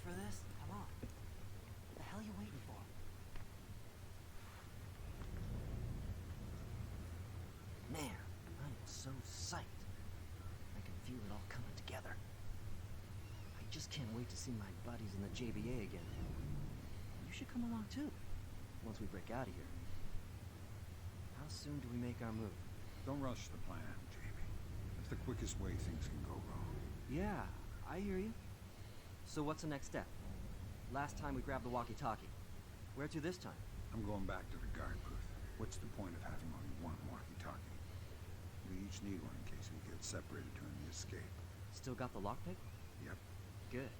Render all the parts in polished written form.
for this? Come on. What the hell are you waiting for? Man, I am so psyched. I can feel it all coming together. I just can't wait to see my buddies in the JBA again. You should come along too, once we break out of here. How soon do we make our move? Don't rush the plan, Jamie. That's the quickest way things can go wrong. Yeah, I hear you. So what's the next step? Last time we grabbed the walkie-talkie. Where to this time? I'm going back to the guard booth. What's the point of having only one walkie-talkie? We each need one in case we get separated during the escape. Still got the lockpick? Yep. Good.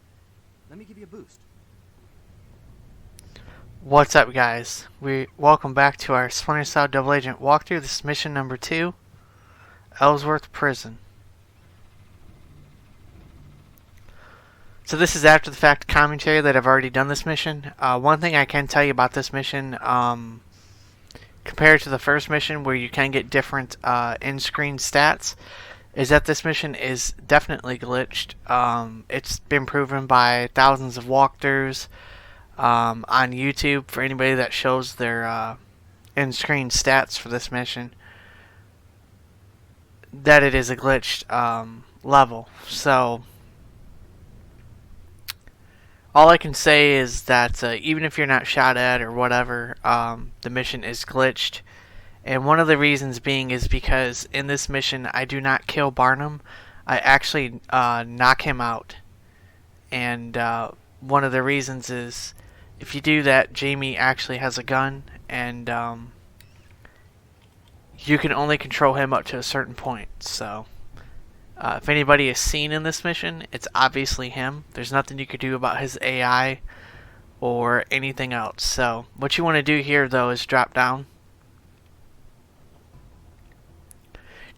Let me give you a boost. What's up, guys? Welcome back to our Splinter Cell Double Agent walkthrough. This is mission number 2, Ellsworth Prison. So this is after the fact commentary that I've already done this mission. One thing I can tell you about this mission, compared to the first mission where you can get different in-screen stats, is that this mission is definitely glitched. It's been proven by thousands of walkthroughs on YouTube for anybody that shows their in-screen stats for this mission, that it is a glitched level. So all I can say is that even if you're not shot at or whatever, the mission is glitched. And one of the reasons being is because in this mission I do not kill Barnum. I actually knock him out. And one of the reasons is if you do that, Jamie actually has a gun, and you can only control him up to a certain point. So if anybody is seen in this mission, it's obviously him. There's nothing you could do about his AI or anything else. So what you want to do here, though, is drop down.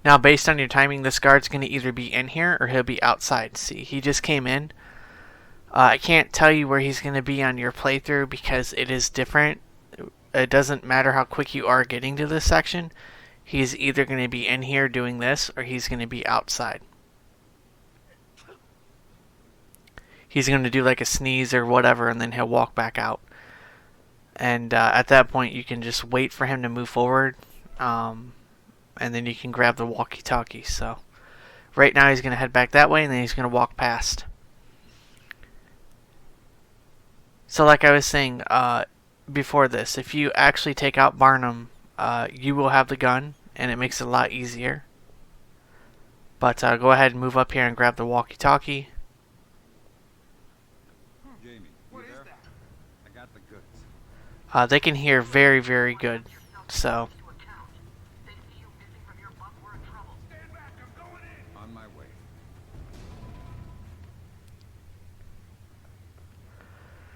Now, based on your timing, this guard's going to either be in here or he'll be outside. See, he just came in. I can't tell you where he's going to be on your playthrough because it is different. It doesn't matter how quick you are getting to this section. He's either going to be in here doing this or he's going to be outside. He's going to do like a sneeze or whatever, and then he'll walk back out. And at that point, you can just wait for him to move forward. And then you can grab the walkie-talkie. So right now he's going to head back that way, and then he's going to walk past. So like I was saying before this, if you actually take out Barnum, you will have the gun, and it makes it a lot easier. But go ahead and move up here and grab the walkie-talkie. Jamie, you there? I got the goods. They can hear very, very good. So On my way.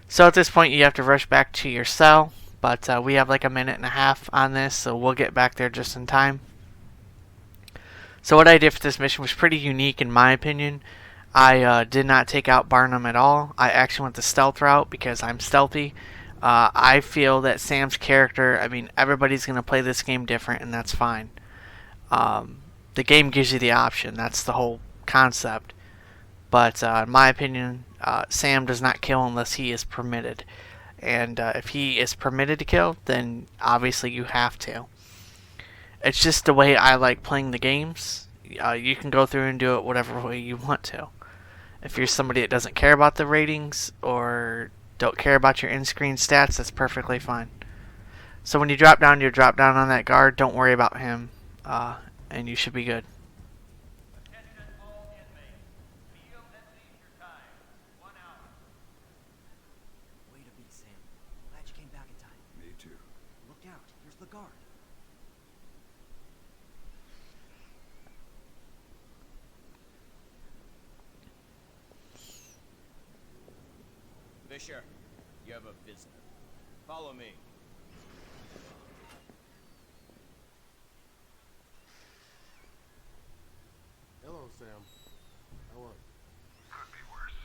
So at this point you have to rush back to your cell, but we have like a minute and a half on this, so we'll get back there just in time. So what I did for this mission was pretty unique in my opinion. I did not take out Barnum at all. I actually went the stealth route because I'm stealthy. I feel that Sam's character, I mean, everybody's going to play this game different, and that's fine. The game gives you the option. That's the whole concept. But in my opinion, Sam does not kill unless he is permitted. And if he is permitted to kill, then obviously you have to. It's just the way I like playing the games. You can go through and do it whatever way you want to. If you're somebody that doesn't care about the ratings or don't care about your in-screen stats, that's perfectly fine. So when you drop down on that guard. Don't worry about him, and you should be good. Way to be, Sam. Glad you came back in time. Me too. Look out, here's the guard. Fisher, you have a visitor. Follow me. Hello, Sam. How are you? Could be worse.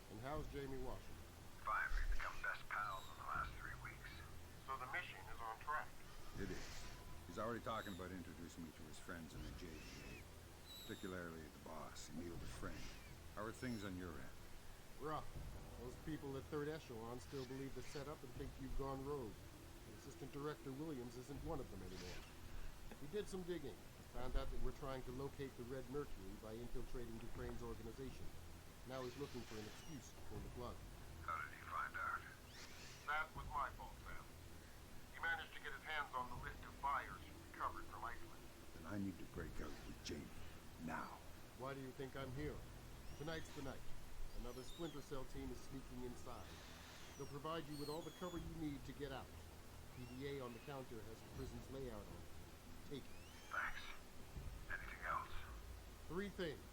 And how's Jamie Washington? Fine, we've become best pals in the last 3 weeks. So the mission is on track. It is. He's already talking about introducing me to his friends in the JVA, particularly the boss, Emil Dufresne. How are things on your end? Rough. Those people at Third Echelon still believe the setup and think you've gone rogue. Assistant Director Williams isn't one of them anymore. We did some digging. Found out that we're trying to locate the Red Mercury by infiltrating Dufresne's organization. Now he's looking for an excuse to pull the plug. How did he find out? That was my fault, Sam. He managed to get his hands on the list of buyers who recovered from Iceland. Then I need to break out with Jamie. Now. Why do you think I'm here? Tonight's the night. Another Splinter Cell team is sneaking inside. They'll provide you with all the cover you need to get out. PDA on the counter has the prison's layout on it. Take it. Thanks. Anything else? 3 things.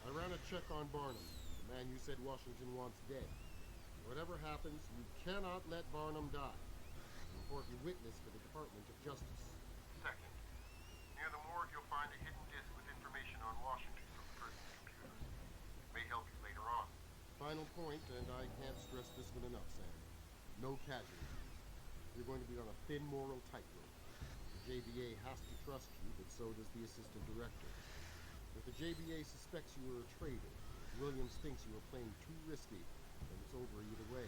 I ran a check on Barnum, the man you said Washington wants dead. Whatever happens, you cannot let Barnum die. An important witness for the Department of Justice. Second, near the morgue you'll find a hidden disk with information on Washington from the prison's computers. It may help you later on. Final point, and I can't stress this one enough, Sam. No casualties. You're going to be on a thin moral tightrope. The JBA has to trust you, but so does the assistant director. If the JBA suspects you are a traitor, Williams thinks you are playing too risky, then it's over either way.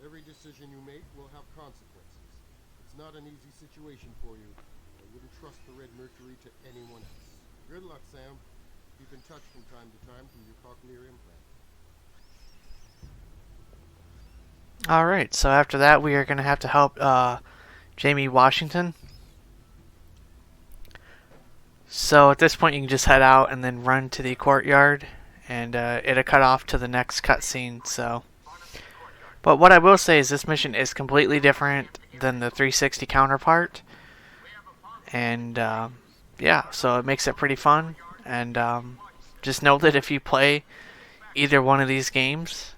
Every decision you make will have consequences. It's not an easy situation for you. I wouldn't trust the Red Mercury to anyone else. Good luck, Sam. Keep in touch from time to time through your cochlear implant. Alright, so after that we are going to have to help Jamie Washington. So at this point you can just head out and then run to the courtyard, and it'll cut off to the next cutscene. So, but what I will say is this mission is completely different than the 360 counterpart, and yeah, so it makes it pretty fun. And just know that if you play either one of these games,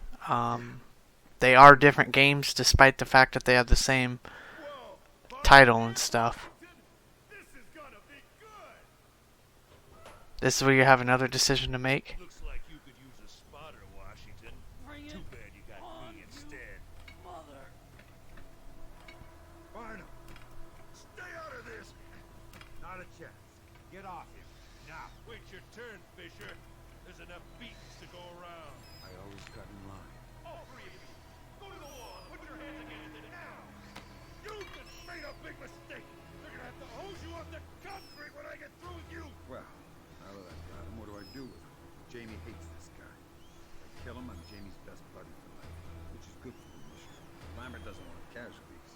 they are different games despite the fact that they have the same title and stuff. This is where you have another decision to make. Looks like you could use a spotter, Washington. Too bad you got me instead. Mother. Barnum, stay out of this. Not a chance. Get off him. Now. Wait your turn, Fisher. There's enough beatings to go around. I always got in line. All 3 of you, go to the wall. Put your hands against it now. You just made a big mistake. They're gonna have to hose you off the concrete when I get through with you. Well, now that I've got him, what do I do with him? Jamie hates this guy. If I kill him, I'm Jamie's best buddy for life, which is good for the mission. Lambert doesn't want casualties.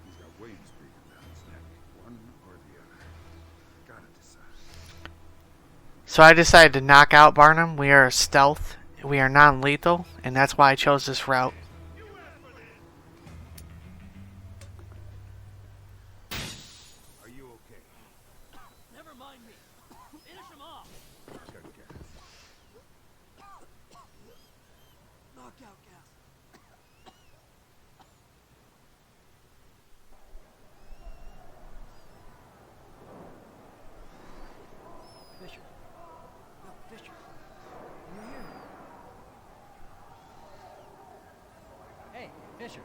He's got Williams breathing down his neck. One or the other. Gotta decide. So I decided to knock out Barnum. We are stealth. We are non-lethal, and that's why I chose this route. Are you okay? Never mind me. Finish him off. Got gas. Knockout gas. Fisher. No, Fisher. You hear me? Hey, Fisher.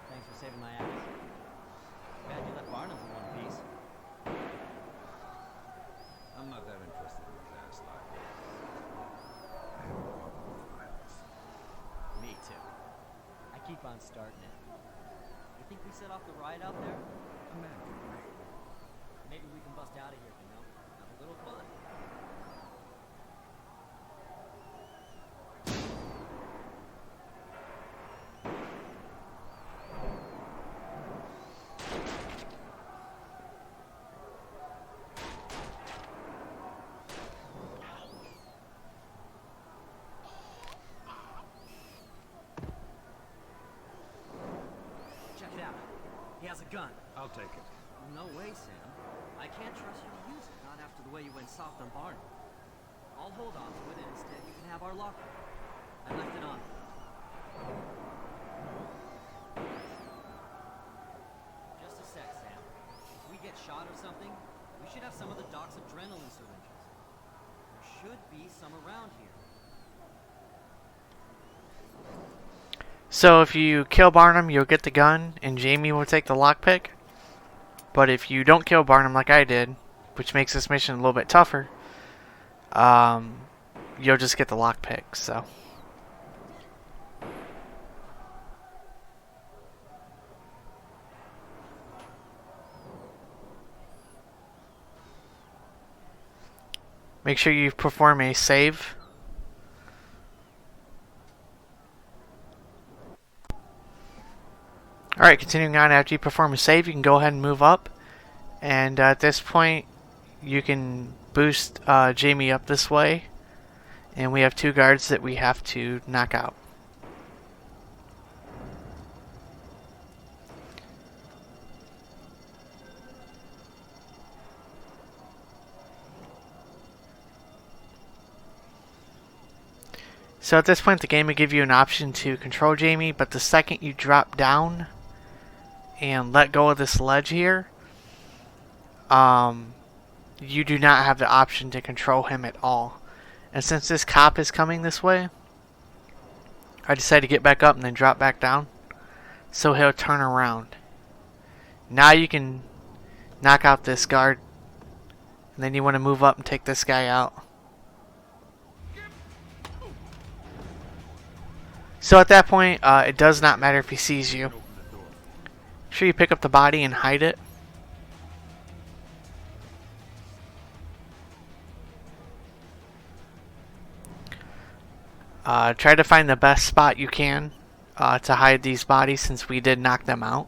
Thanks for saving my ass. Glad you left Barnum in one piece. I'm not that interested in his ass life. I have a problem with violence. Me too. I keep on starting it. You think we set off the riot out there? A man can wait. Maybe we can bust out of here, you know? Have a little fun. Check it out. He has a gun. I'll take it. No way, Sam. I can't trust you to use it, not after the way you went soft on Barnum. I'll hold on to it, and instead you can have our locker. I left it on. Just a sec, Sam. If we get shot or something, we should have some of the doc's adrenaline syringes. There should be some around here. So if you kill Barnum, you'll get the gun, and Jamie will take the lockpick. But if you don't kill Barnum like I did, which makes this mission a little bit tougher, you'll just get the lockpick. So Make sure you perform a save. Alright, continuing on, after you perform a save, you can go ahead and move up. And at this point, you can boost Jamie up this way. And we have 2 guards that we have to knock out. So at this point, the game will give you an option to control Jamie, but the second you drop down and let go of this ledge here, you do not have the option to control him at all. And since this cop is coming this way, I decided to get back up and then drop back down, so he'll turn around. Now you can knock out this guard, and then you want to move up and take this guy out. So at that point, it does not matter if he sees you. Make sure you pick up the body and hide it. Try to find the best spot you can to hide these bodies, since we did knock them out.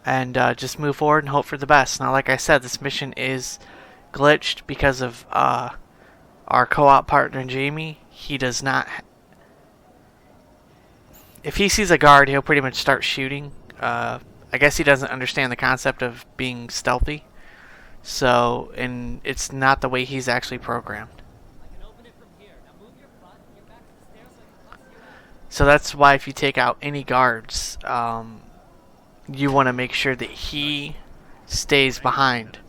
And just move forward and hope for the best. Now, like I said, this mission is glitched because of our co-op partner, Jamie. He does not... If he sees a guard, he'll pretty much start shooting. I guess he doesn't understand the concept of being stealthy. So, and it's not the way he's actually programmed. So that's why if you take out any guards, you want to make sure that he stays behind.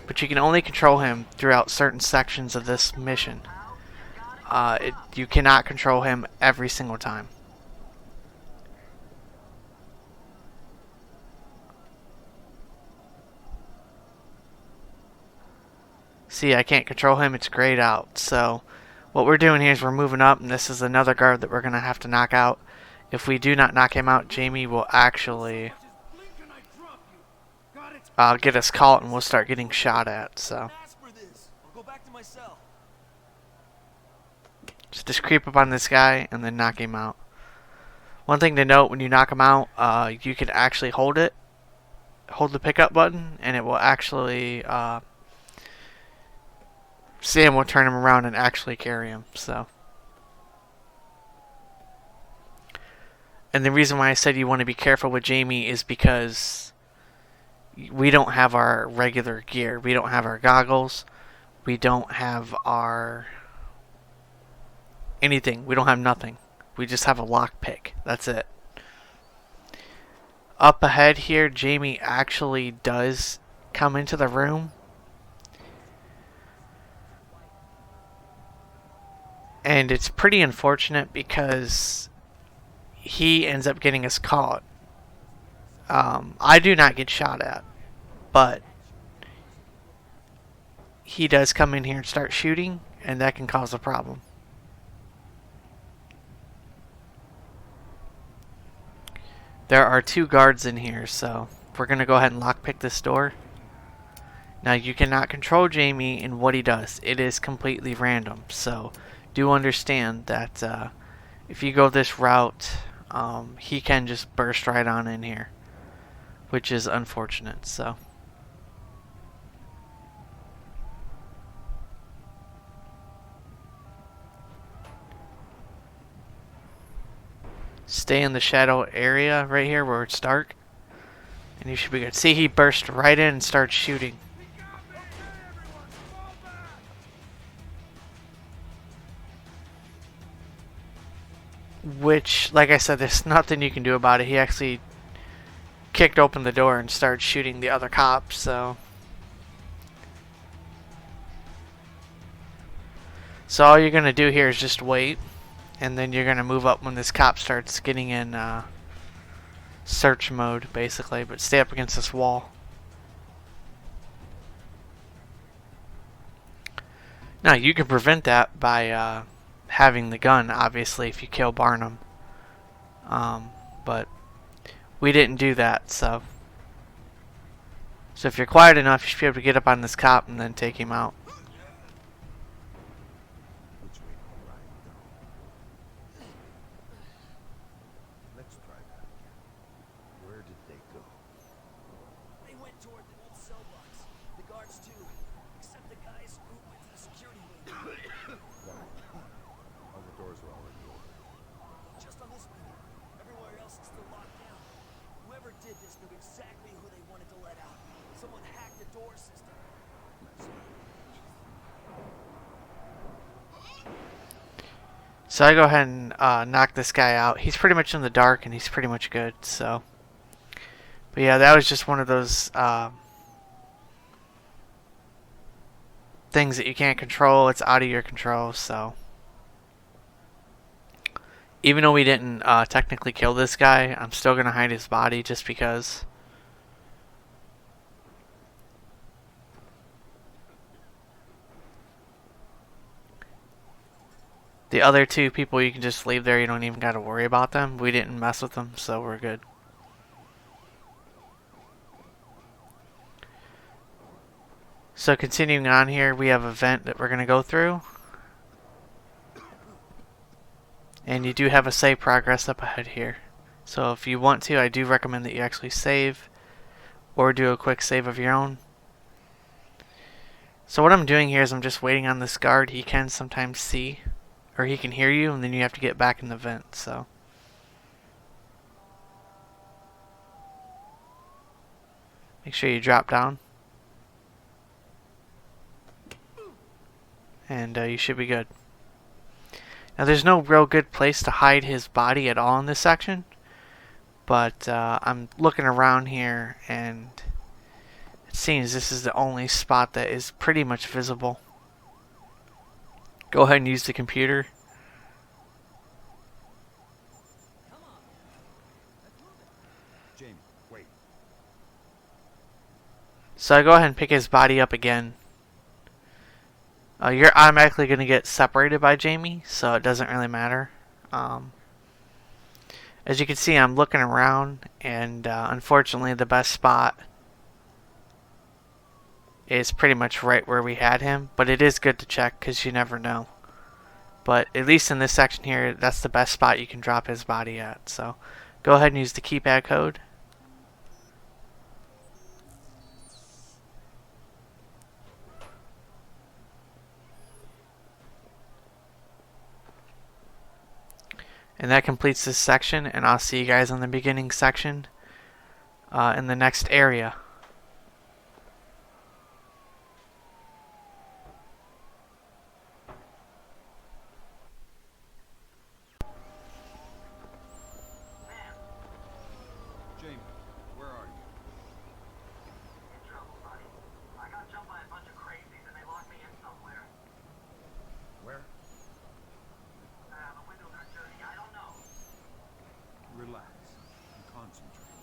But you can only control him throughout certain sections of this mission. You cannot control him every single time. See, I can't control him, it's grayed out. So what we're doing here is we're moving up, and this is another guard that we're going to have to knock out. If we do not knock him out, Jamie will actually get us caught, and we'll start getting shot at. So just creep up on this guy and then knock him out. One thing to note, when you knock him out, you can actually hold the pickup button, and it will actually... Sam will turn him around and actually carry him. So, and the reason why I said you want to be careful with Jamie is because we don't have our regular gear. We don't have our goggles. We don't have our anything. We don't have nothing. We just have a lockpick. That's it. Up ahead here, Jamie actually does come into the room. And it's pretty unfortunate because he ends up getting us caught. I do not get shot at, but he does come in here and start shooting, and that can cause a problem. There are 2 guards in here, so we're going to go ahead and lockpick this door. Now, you cannot control Jamie in what he does. It is completely random, so... do understand that if you go this route, he can just burst right on in here, which is unfortunate. So stay in the shadow area right here where it's dark, and you should be good. See, he burst right in and started shooting. Which, like I said, there's nothing you can do about it. He actually kicked open the door and started shooting the other cops, so... So all you're going to do here is just wait, and then you're going to move up when this cop starts getting in search mode, basically, but stay up against this wall. Now, you can prevent that by... having the gun, obviously, if you kill Barnum. But we didn't do that, so if you're quiet enough, you should be able to get up on this cop and then take him out. So I go ahead and knock this guy out. He's pretty much in the dark and he's pretty much good. So, but yeah, that was just one of those things that you can't control. It's out of your control. So even though we didn't technically kill this guy, I'm still gonna hide his body just because. The other two people you can just leave there. You don't even got to worry about them. We didn't mess with them, so we're good. So continuing on here, we have a vent that we're going to go through. And you do have a save progress up ahead here. So if you want to, I do recommend that you actually save or do a quick save of your own. So what I'm doing here is I'm just waiting on this guard. He can sometimes see, or he can hear you, and then you have to get back in the vent. So make sure you drop down, and you should be good. Now there's no real good place to hide his body at all in this section, but I'm looking around here and it seems this is the only spot that is pretty much visible. Go ahead and use the computer. Jamie, wait. So I go ahead and pick his body up again. You're automatically going to get separated by Jamie, so it doesn't really matter. As you can see, I'm looking around, and unfortunately the best spot is pretty much right where we had him, but it is good to check because you never know. But at least in this section here, that's the best spot you can drop his body at. So go ahead and use the keypad code. And that completes this section, and I'll see you guys on the beginning section in the next area. Jamie, where are you? In trouble, buddy. I got jumped by a bunch of crazies and they locked me in somewhere. Where? The windows are dirty. I don't know. Relax and concentrate.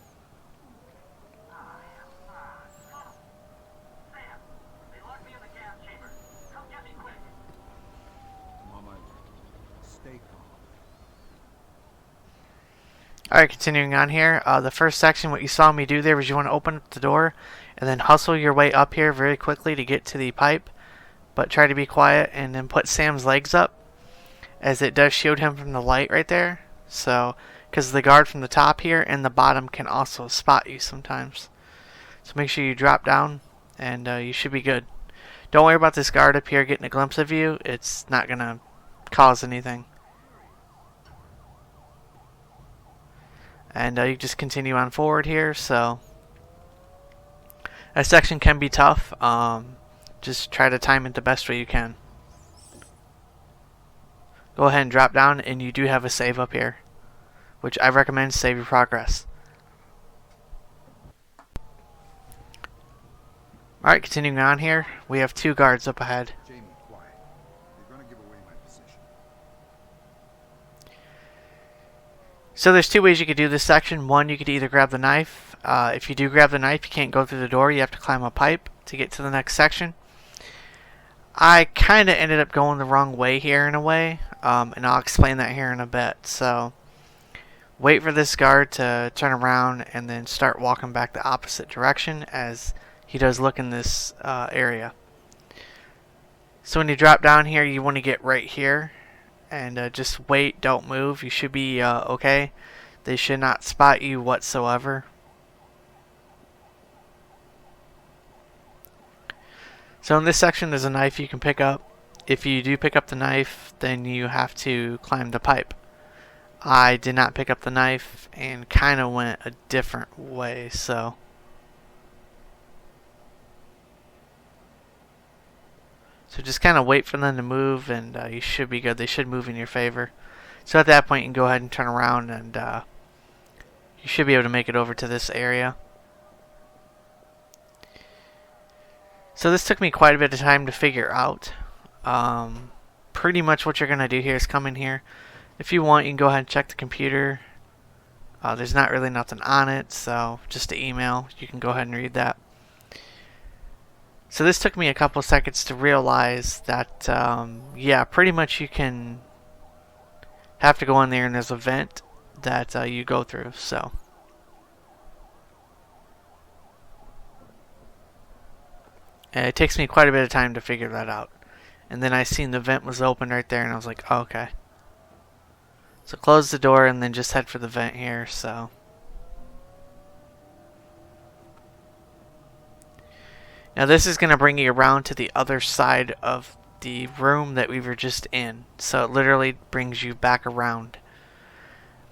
Sam, they locked me in the gas chamber. Come get me quick. I'm on my way. Stay calm. Alright, continuing on here. The first section, what you saw me do there was you want to open up the door and then hustle your way up here very quickly to get to the pipe. But try to be quiet and then put Sam's legs up, as it does shield him from the light right there. So, because the guard from the top here and the bottom can also spot you sometimes. So make sure you drop down and you should be good. Don't worry about this guard up here getting a glimpse of you. It's not going to cause anything. And you just continue on forward here. So that section can be tough. Just try to time it the best way you can. Go ahead and drop down, and you do have a save up here, which I recommend. Save your progress. Alright, continuing on here, we have two guards up ahead. Jamie, quiet. You're gonna give away my position. So there's two ways you could do this section. One, you could either grab the knife. If you do grab the knife, you can't go through the door. You have to climb a pipe to get to the next section. I kind of ended up going the wrong way here in a way, and I'll explain that here in a bit. So wait for this guard to turn around and then start walking back the opposite direction as he does look in this area. So when you drop down here, you want to get right here and just wait, don't move. You should be okay. They should not spot you whatsoever. So in this section there's a knife you can pick up. If you do pick up the knife, then you have to climb the pipe. I did not pick up the knife and kind of went a different way, so So just kind of wait for them to move, and you should be good. They should move in your favor. So at that point, you can go ahead and turn around, and you should be able to make it over to this area. So this took me quite a bit of time to figure out. Pretty much what you're going to do here is come in here. If you want, you can go ahead and check the computer. There's not really nothing on it, so just an email. You can go ahead and read that. So this took me a couple seconds to realize that, yeah, pretty much you can have to go in there and there's a vent that you go through. So and it takes me quite a bit of time to figure that out. And then I seen the vent was open right there, and I was like, oh, okay. So close the door and then just head for the vent here. So now this is going to bring you around to the other side of the room that we were just in. So it literally brings you back around.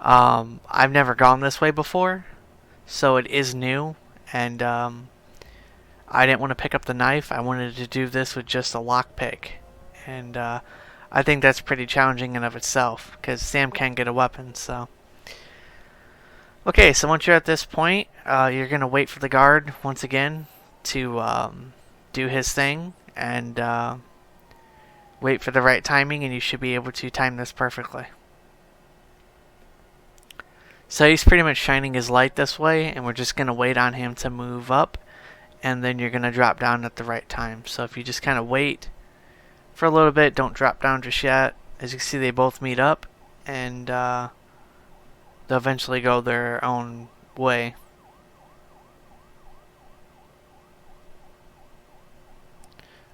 I've never gone this way before, so it is new, and I didn't want to pick up the knife. I wanted to do this with just a lockpick, and I think that's pretty challenging in of itself, because Sam can get a weapon. So okay, so once you're at this point, you're going to wait for the guard once again to do his thing, and wait for the right timing, and you should be able to time this perfectly. So he's pretty much shining his light this way, and we're just going to wait on him to move up, and then you're going to drop down at the right time. So if you just kind of wait for a little bit, don't drop down just yet. As you can see, they both meet up, and they'll eventually go their own way.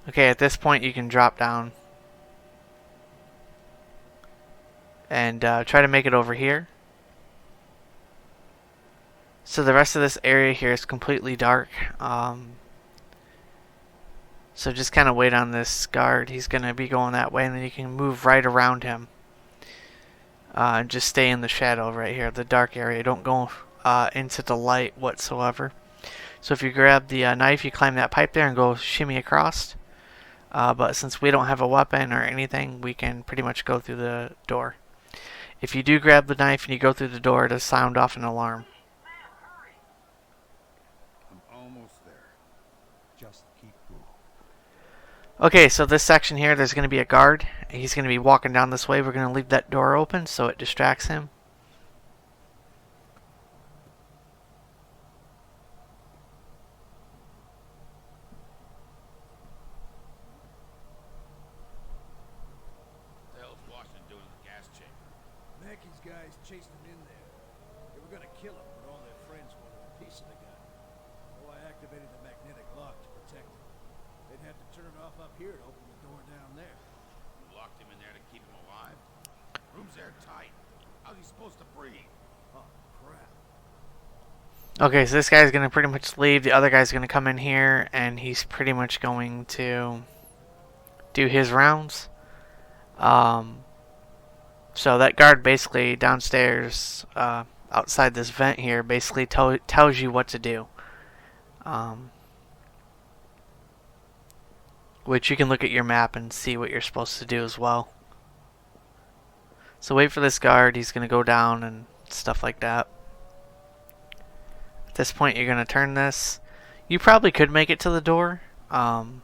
Okay, at this point you can drop down and try to make it over here. So the rest of this area here is completely dark. So just kind of wait on this guard. He's going to be going that way, and then you can move right around him. And just stay in the shadow right here, the dark area. Don't go into the light whatsoever. So if you grab the knife, you climb that pipe there and go shimmy across. But since we don't have a weapon or anything, we can pretty much go through the door. If you do grab the knife and you go through the door, it'll sound off an alarm. I'm almost there. Just keep moving. Okay, so this section here, there's going to be a guard. He's going to be walking down this way. We're going to leave that door open so it distracts him. What the hell's Washington doing in the gas chamber? Mackey's guys chased him in there. They were gonna kill him, but all their friends wanted a piece of the guy. So I activated the magnetic lock to protect him. They'd have to turn it off up here to open the door down there. You locked him in there to keep him alive? Room's airtight. How's he supposed to breathe? Oh, crap. Okay, so this guy's going to pretty much leave. The other guy's going to come in here, and he's pretty much going to do his rounds. So that guard basically downstairs, outside this vent here, basically tells you what to do. Which you can look at your map and see what you're supposed to do as well. So wait for this guard. He's going to go down and stuff like that. At this point, you're going to turn this. You probably could make it to the door. But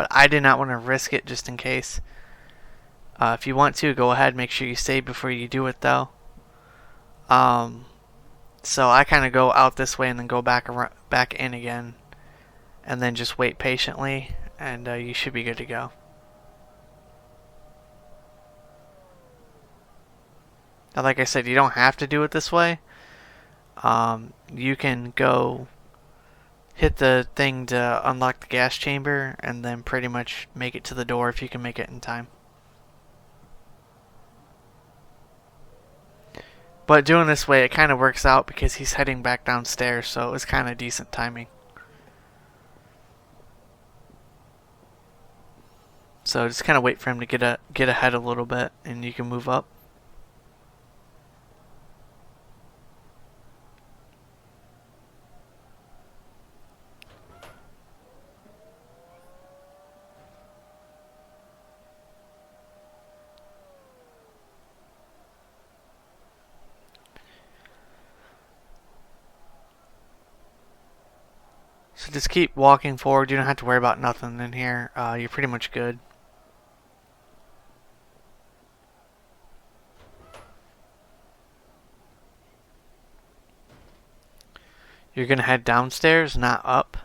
I did not want to risk it just in case. If you want to, go ahead. Make sure you save before you do it, though. So I kind of go out this way and then go back in again. And then just wait patiently. And you should be good to go. Now, like I said, you don't have to do it this way. You can go hit the thing to unlock the gas chamber and then pretty much make it to the door if you can make it in time. But doing this way, it kind of works out because he's heading back downstairs, so it was kind of decent timing. So just kind of wait for him to get ahead a little bit, and you can move up. So just keep walking forward. You don't have to worry about nothing in here. You're pretty much good. You're going to head downstairs, not up.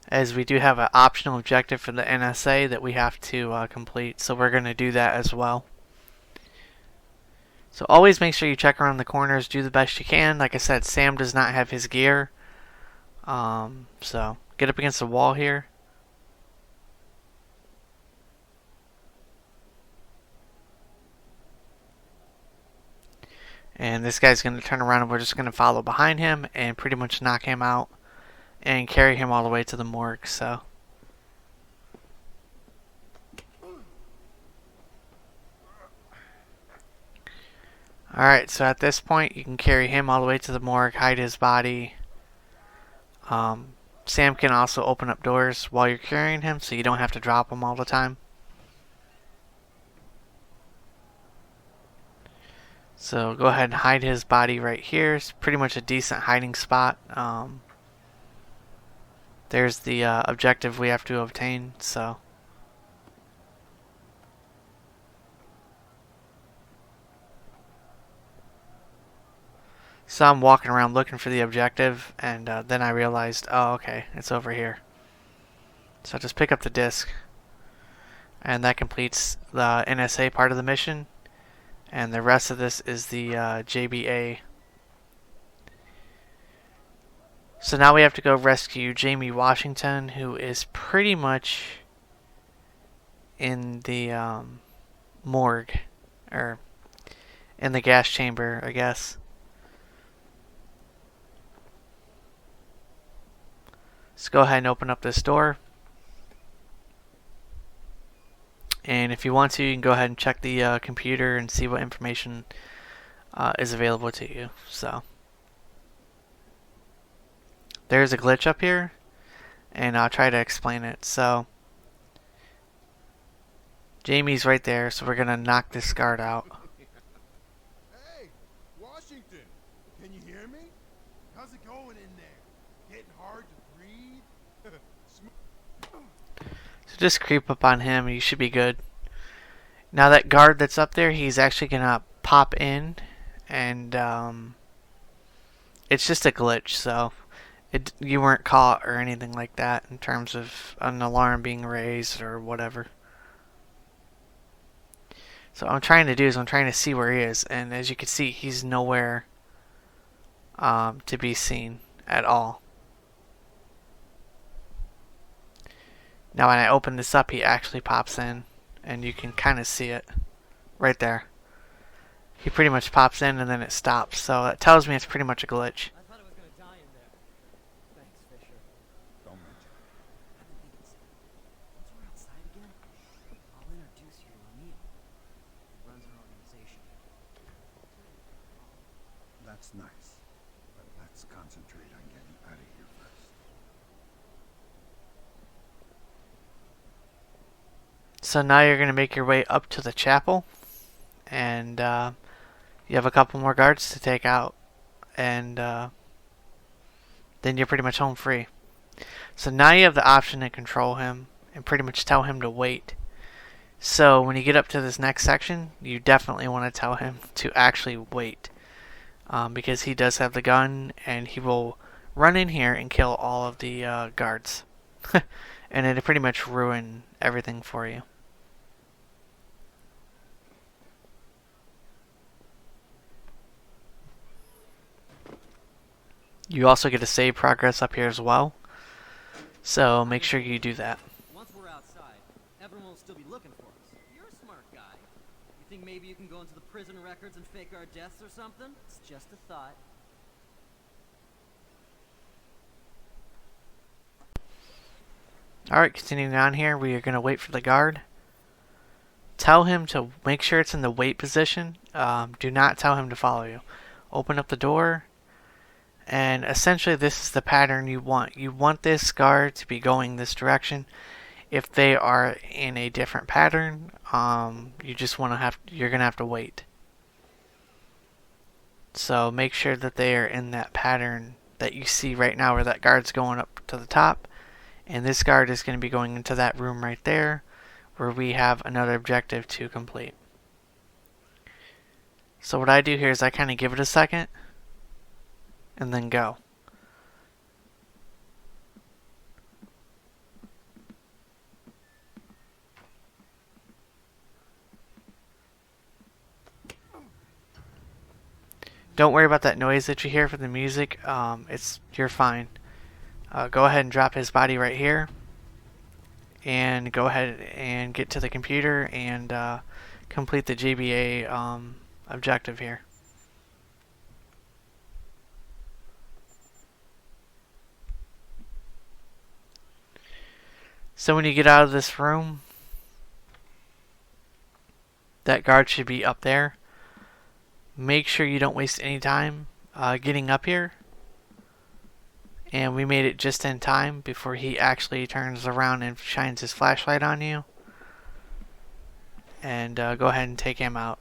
As we do have an optional objective for the NSA that we have to complete. So we're going to do that as well. So always make sure you check around the corners. Do the best you can. Like I said, Sam does not have his gear. So get up against the wall here. And this guy's going to turn around and we're just going to follow behind him and pretty much knock him out and carry him all the way to the morgue. So alright, so at this point you can carry him all the way to the morgue, hide his body. Sam can also open up doors while you're carrying him so you don't have to drop him all the time. So go ahead and hide his body right here. It's pretty much a decent hiding spot. There's the objective we have to obtain. So I'm walking around looking for the objective, and then I realized, oh, okay, it's over here. So I just pick up the disc, and that completes the NSA part of the mission. And the rest of this is the JBA. So now we have to go rescue Jamie Washington, who is pretty much in the morgue, or in the gas chamber, I guess. Let's go ahead and open up this door. And if you want to, you can go ahead and check the computer and see what information is available to you. So there's a glitch up here, and I'll try to explain it. So Jamie's right there, so we're gonna knock this guard out. Hey, Washington, can you hear me? How's it going in there? Getting hard to breathe? So just creep up on him, and you should be good. Now that guard that's up there, he's actually gonna pop in, and it's just a glitch. So you weren't caught or anything like that in terms of an alarm being raised or whatever. So what I'm trying to do is I'm trying to see where he is, and as you can see, he's nowhere to be seen at all. Now when I open this up, he actually pops in, and you can kind of see it right there. He pretty much pops in and then it stops, so that tells me it's pretty much a glitch. I thought I was gonna die in there. Thanks, Fisher. Don't mention it. I've been thinking something. Once we're outside again, I'll introduce you to Emil. He runs our organization. That's nice. But let's concentrate on getting out of here first. So now you're going to make your way up to the chapel, and you have a couple more guards to take out, and then you're pretty much home free. So now you have the option to control him and pretty much tell him to wait. So when you get up to this next section, you definitely want to tell him to actually wait, because he does have the gun, and he will run in here and kill all of the guards. And it'll pretty much ruin everything for you. You also get to save progress up here as well, so make sure you do that. Once we're outside, everyone will still be looking for us. You're a smart guy. You think maybe you can go into the prison records and fake our deaths or something? It's just a thought. Alright, continuing on here, we are going to wait for the guard. Tell him to make sure it's in the wait position. Do not tell him to follow you. Open up the door, and essentially this is the pattern you want. You want this guard to be going this direction. If they are in a different pattern, you're going to have to wait. So make sure that they are in that pattern that you see right now where that guard's going up to the top. And this guard is going to be going into that room right there where we have another objective to complete. So what I do here is I kind of give it a second and then go. Don't worry about that noise that you hear from the music. You're fine. Go ahead and drop his body right here, and go ahead and get to the computer and complete the GBA objective here. So when you get out of this room, that guard should be up there. Make sure you don't waste any time getting up here. And we made it just in time before he actually turns around and shines his flashlight on you. And go ahead and take him out.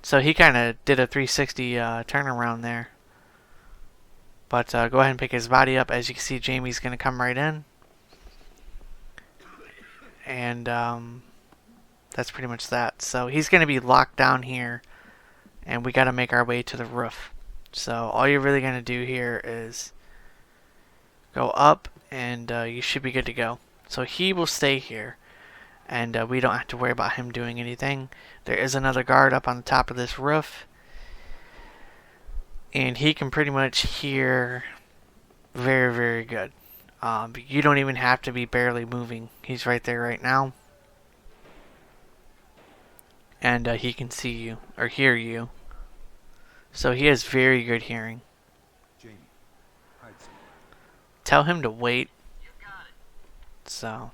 So he kind of did a 360 turnaround there. But go ahead and pick his body up. As you can see, Jamie's going to come right in. And that's pretty much that. So he's going to be locked down here. And we got to make our way to the roof. So all you're really going to do here is go up and you should be good to go. So he will stay here. And we don't have to worry about him doing anything. There is another guard up on the top of this roof. And he can pretty much hear very, very good. You don't even have to be barely moving. He's right there right now. And he can see you, or hear you. So he has very good hearing. Jamie, hide somewhere. Tell him to wait. You got it. So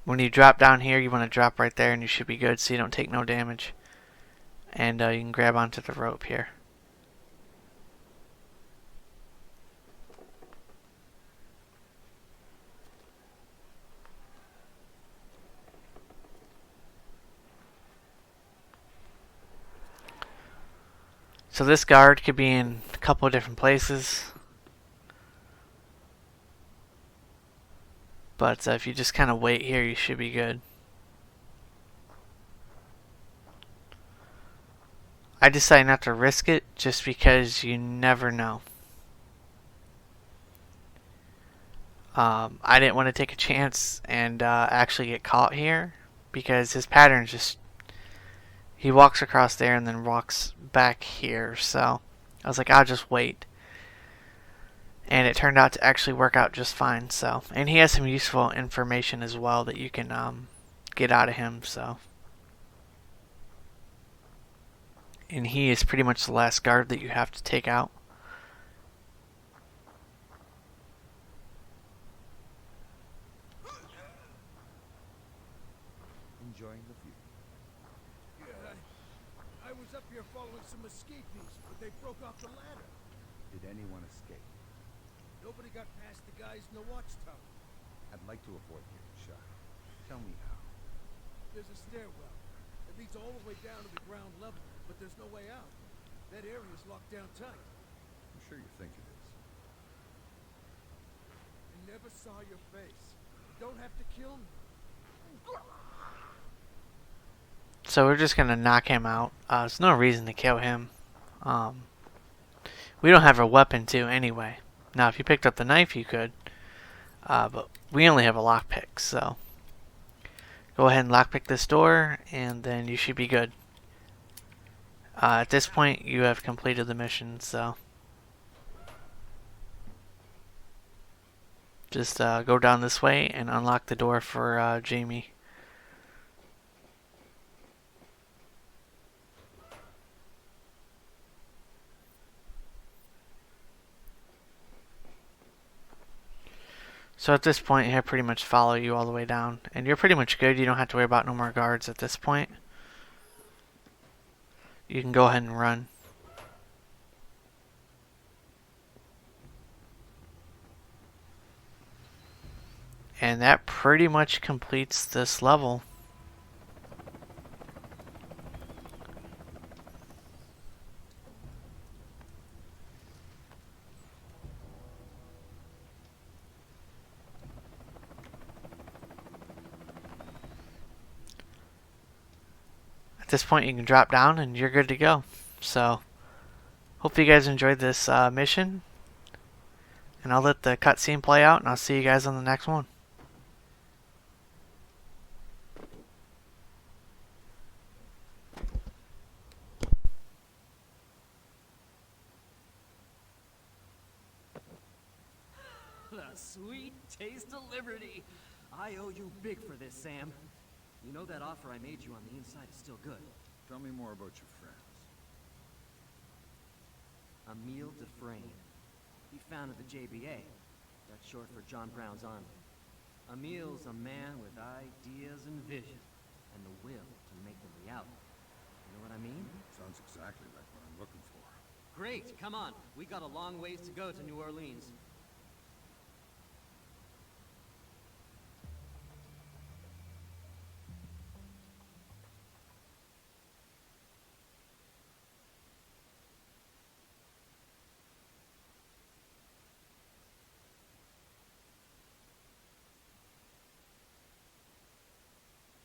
when you drop down here, you want to drop right there and you should be good so you don't take no damage. And you can grab onto the rope here. So this guard could be in a couple of different places. But if you just kind of wait here, you should be good. I decided not to risk it just because you never know. I didn't want to take a chance and actually get caught here because his pattern just... He walks across there and then walks back here. So I was like, I'll just wait. And it turned out to actually work out just fine. So, and he has some useful information as well that you can get out of him. So, and he is pretty much the last guard that you have to take out. Enjoying the view. Yeah, I was up here following some escapees, but they broke off the ladder. Did anyone escape? Nobody got past the guys in the watchtower. I'd like to avoid getting shot. Tell me how. There's a stairwell. It leads all the way down to the ground level, but there's no way out. That area's locked down tight. I'm sure you think it is. I never saw your face. You don't have to kill me. So we're just gonna knock him out. There's no reason to kill him. We don't have a weapon to anyway. Now, if you picked up the knife, you could. But we only have a lockpick, so go ahead and lockpick this door, and then you should be good. At this point, you have completed the mission, so just go down this way and unlock the door for Jamie. So at this point, he'll pretty much follow you all the way down. And you're pretty much good. You don't have to worry about no more guards at this point. You can go ahead and run. And that pretty much completes this level. this point you can drop down and you're good to go. So, hope you guys enjoyed this mission. And I'll let the cutscene play out, and I'll see you guys on the next one. The sweet taste of liberty. I owe you big for this, Sam. You know that offer I made you on the inside is still good. Tell me more about your friends. Emile Dufresne. He founded the JBA. That's short for John Brown's Army. Emile's a man with ideas and vision, and the will to make them reality. You know what I mean? Sounds exactly like what I'm looking for. Great, come on. We got a long ways to go to New Orleans.